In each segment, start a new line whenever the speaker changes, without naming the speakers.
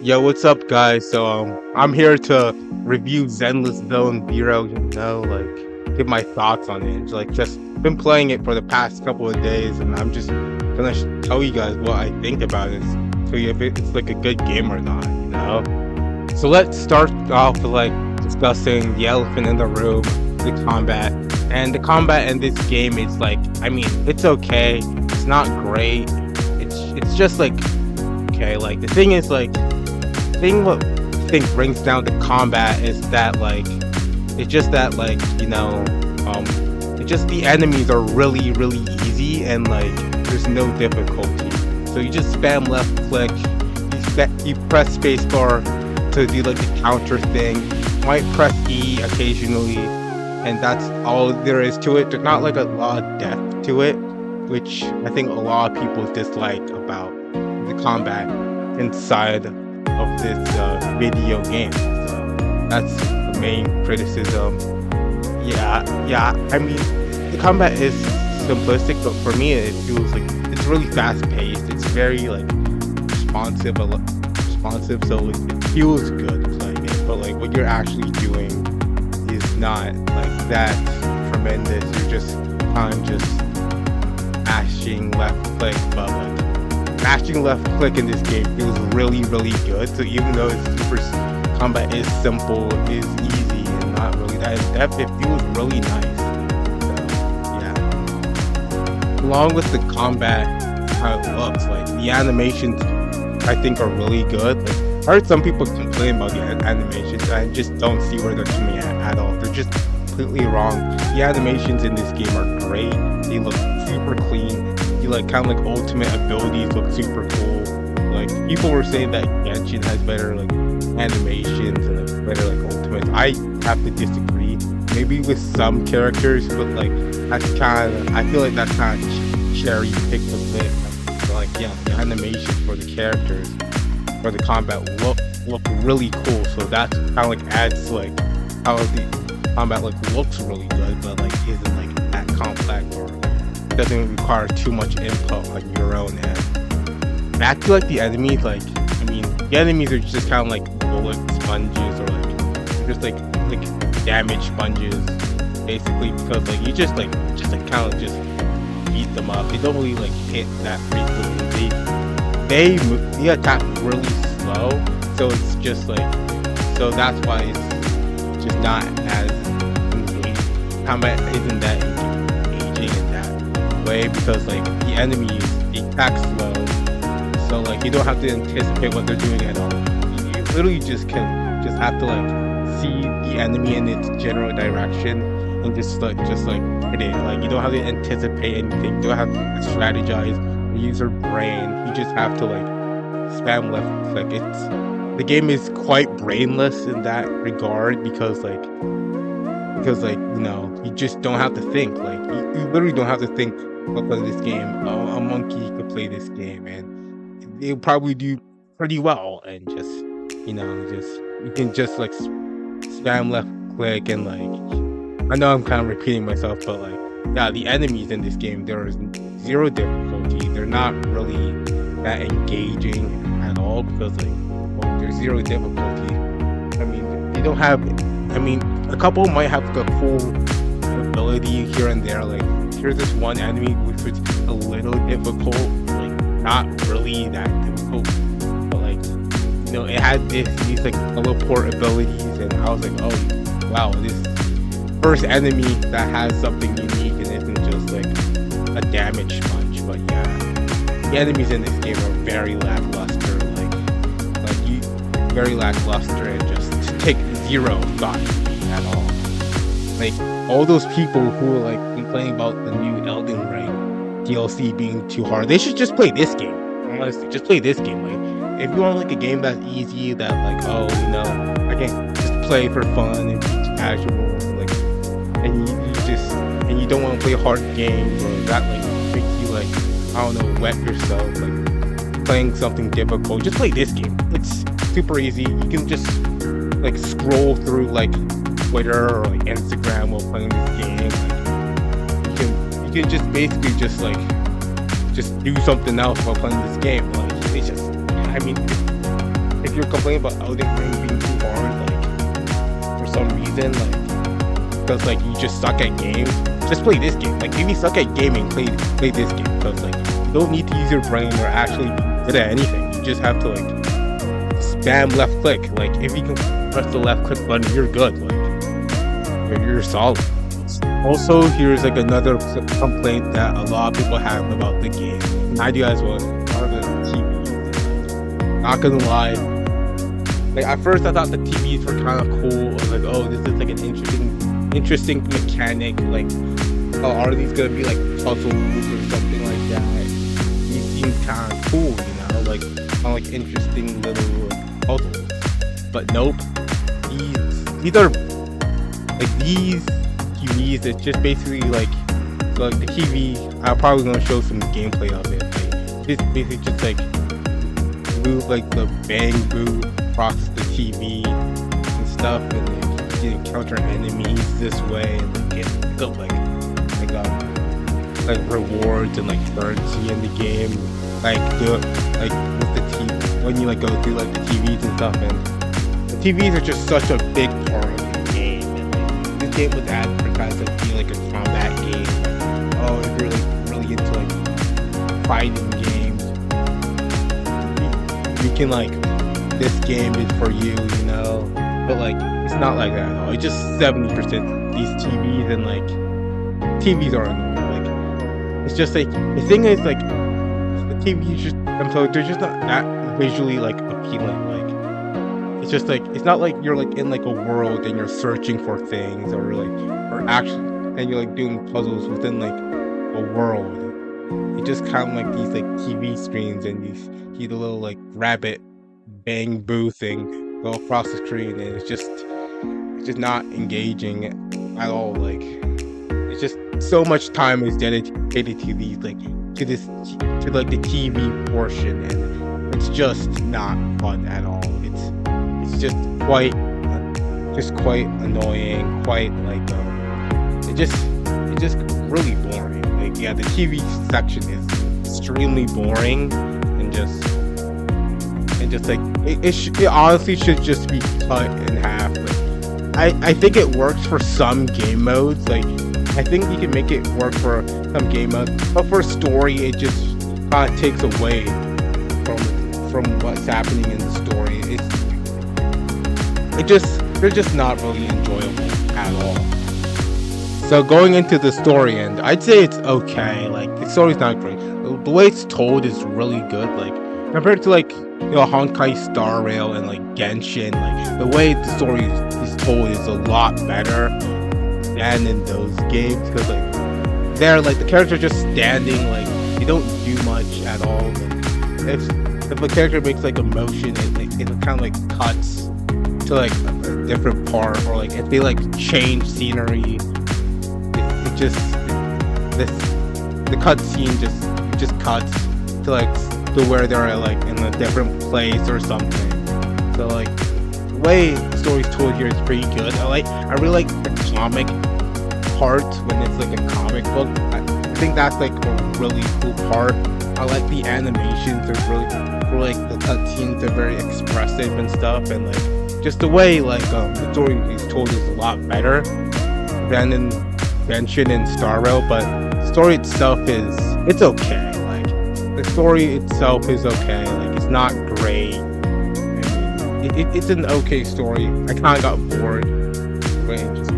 Yo, what's up, guys? I'm here to review Zenless Zone Zero. Give my thoughts on it. Just been playing it for the past couple of days, and I'm just gonna tell you guys what I think about it. Tell you if it's like a good game or not. So let's start off with discussing the elephant in the room, the combat. And the combat in this game is it's okay. It's not great. It's just okay. Like the thing is what I think brings down the combat is that it's just that it's just the enemies are really easy and there's no difficulty. So you just spam left click, you press spacebar to do like the counter thing. You might press E occasionally, and that's all there is to it. There's not like a lot of depth to it, which I think a lot of people dislike about the combat inside of this video game. So that's the main criticism. Yeah. I mean, the combat is simplistic, but for me, it feels like it's really fast paced. It's very responsive, so it feels good playing it. But what you're actually doing is not that tremendous. You're just kind of just mashing left click, but mashing left click in this game feels really good. So even though combat is simple, is easy, and not really that in depth, it feels really nice. So yeah. Along with the combat, how it looks, the animations I think are really good. I heard some people complain about the animations. I just don't see where they're coming at all. They're just completely wrong. The animations in this game are great. They look super clean. Kind of ultimate abilities look super cool. People were saying that Genshin has better animations and better ultimates. I have to disagree. Maybe with some characters, but that's kind of, I feel like that's kind of cherry picked a bit. The animations for the characters for the combat look really cool. So that's kind of adds how the combat looks really good, but isn't that complex or doesn't require too much input on your own end. Back to the enemies, the enemies are just kind of bullet sponges, or they're just damage sponges, basically, because you just kind of just beat them up. They don't really hit that frequently. They attack really slow, so it's just so that's why it's just not as engaging. Combat isn't that engaging in that way, because the enemies attack slow, so you don't have to anticipate what they're doing at all. You literally just have to see the enemy in its general direction and just hit it. You don't have to anticipate anything. You don't have to strategize or use your brain. You just have to spam left click. The game is quite brainless in that regard, because you just don't have to think. You literally don't have to think, "I'll play this game. Oh, a monkey could play this game," and they'll probably do pretty well. And just you can just spam left click, and I know I'm kind of repeating myself, but the enemies in this game, there is zero difficulty. They're not really that engaging at all, because there's zero difficulty. They don't have. A couple might have a cool ability here and there. Here's this one enemy which was a little difficult, not really that difficult, but it had these teleport abilities, and I was oh wow, this first enemy that has something unique and isn't just a damage sponge. But yeah, the enemies in this game are very lackluster, very lackluster, and just take zero thought at all. All those people who are complaining about the new Elden Ring DLC being too hard, they should just play this game. Honestly, just play this game. If you want a game that's easy, that I can just play for fun and be casual, and you don't want to play hard games, or that makes you I don't know, wet yourself, playing something difficult, just play this game. It's super easy. You can just scroll through Twitter or Instagram while playing this game. You can just basically just do something else while playing this game. It's just, I mean, if you're complaining about Elden Ring being too hard, like for some reason, like because like you just suck at games, just play this game. Like if you suck at gaming, play this game. Because like you don't need to use your brain or actually be good at anything. You just have to like spam left click. Like if you can press the left click button, you're good. Like you're solid. Also, here's like another complaint that a lot of people have about the game, and I do as well, are the TVs. Not gonna lie, like at first I thought the TVs were kind of cool. I was like, oh, this is like an interesting mechanic. Like, oh, are these gonna be like puzzles or something like that? These seem kind of cool, you know, like kind of like interesting little like, puzzles. But nope, these are like these TVs. It's just basically like, so like the TV. I'm probably gonna show some gameplay of it. Like, it's basically just like move like the bamboo across the TV and stuff, and like you encounter enemies this way, and like get good like rewards and like currency in the game. Like do it like with the TV when you like go through like the TVs and stuff, and the TVs are just such a big part of the game. And like this game was advertised as being like a combat game. Oh, if you're like really into like fighting games, you can like, this game is for you, you know. But like it's not like that at all. It's just 70% these TVs, and like TVs are annoying. Like it's just like the thing is like the TVs just, I'm sorry, they're just not that visually like appealing. Like it's just like, it's not like you're like in like a world and you're searching for things, or like, or actually, and you're like doing puzzles within like a world. It's just kind of like these like TV screens, and you see the little like rabbit bang boo thing go across the screen, and it's just not engaging at all. Like it's just so much time is dedicated to these like to like the TV portion, and it's just not fun at all. It's just quite annoying, quite like it just really boring. Like yeah, the TV section is extremely boring, and just like it honestly should just be cut in half. Like I think it works for some game modes. Like I think you can make it work for some game modes, but for story it just kind of takes away from what's happening in the story. They're just not really enjoyable at all. So going into the story end, I'd say it's okay. Like the story's not great. The way it's told is really good. Like compared to like, you know, Honkai Star Rail and like Genshin, like the way the story is told is a lot better than in those games, because like they're like the characters are just standing, like they don't do much at all. Like, if a character makes like a motion, it kind of like cuts to like a different part, or like if they like change scenery, it just the cutscene just cuts to like to where they're like in a different place or something. So like the way the story's told here is pretty good. I really like the comic part when it's like a comic book. I think that's like a really cool part. I like the animations. They're really, for like the cutscenes, they're very expressive and stuff, and like just the way like the story is told is a lot better than in Genshin and Star Rail. But the story itself it's okay. The story itself is okay. Like it's not great. It's an okay story. I kind of got bored when it just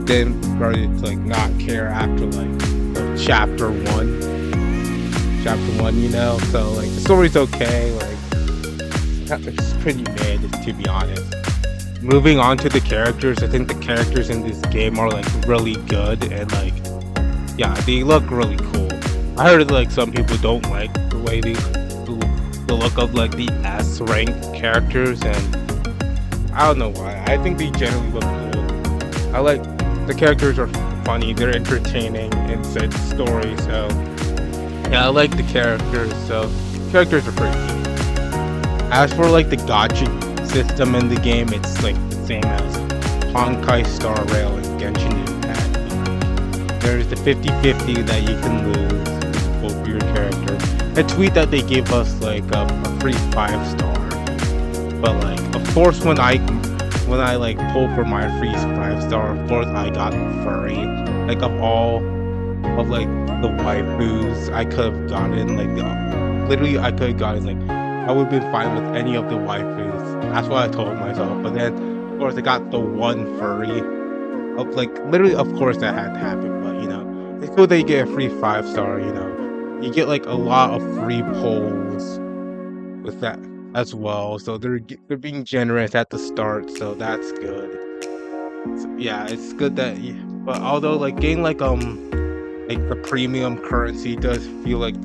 then started to like not care after like chapter one, you know. So like the story's okay. Like it's pretty bad, to be honest. Moving on to the characters, I think the characters in this game are like really good, and like yeah, they look really cool. I heard like some people don't like the way the look of like the S rank characters, and I don't know why. I think they generally look cool. I like the characters are funny, they're entertaining in said story, so yeah, I like the characters. So characters are pretty good. As for like the gacha system in the game, it's like the same as Honkai Star Rail and Genshin Impact. There's the 50-50 that you can lose for your character. A tweet that they gave us like a free 5-star. But like, of course, when I like pulled for my free 5-star, of course I got furry. Like of all of like the waifus I could have gotten, like literally I could have gotten like I would have been fine with any of the waifus. That's what I told myself. But then of course I got the one furry. Of like literally, of course that had to happen. But it's cool that you get a free 5-star. You get like a lot of free polls with that as well. So they're being generous at the start, so that's good. So, yeah, it's good that. But although like getting like the premium currency does feel like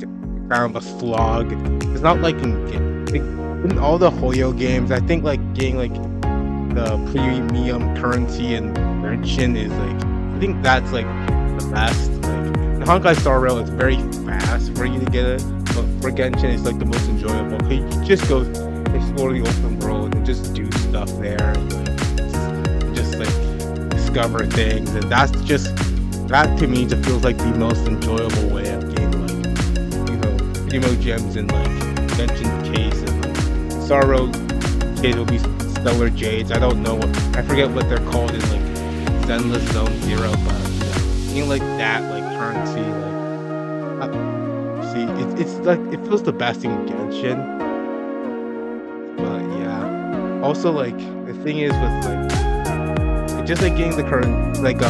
kind of a slog. It's not like in all the Hoyo games. I think like getting like the premium currency and Genshin is like I think that's like the best. Like in Honkai Star Rail, it's very fast for you to get it, but for Genshin, it's like the most enjoyable. You just go explore the open world and just do stuff there, and just like discover things, and that to me just feels like the most enjoyable way of getting like primo gems in like Genshin's case, and like Star Rail case will be Stellar Jades. I don't know I forget what they're called in like Zenless Zone Zero, but getting like that like currency, like it's like it feels the best in Genshin. But yeah, also like the thing is with like just like getting the current like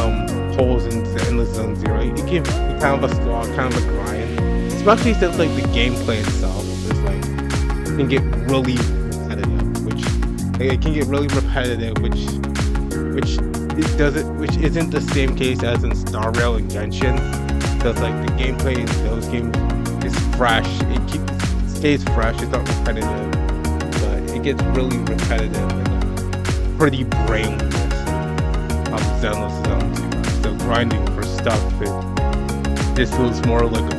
holes in Zenless Zone Zero, it can be kind of a slog, kind of a grind, especially since like the gameplay itself is like can get really repetitive, which isn't the same case as in Star Rail and Genshin, because like the gameplay in those games is fresh. It stays fresh. It's not repetitive, but it gets really repetitive and like, pretty brainless. Zenless Zone Zero. So grinding for stuff, this feels more like a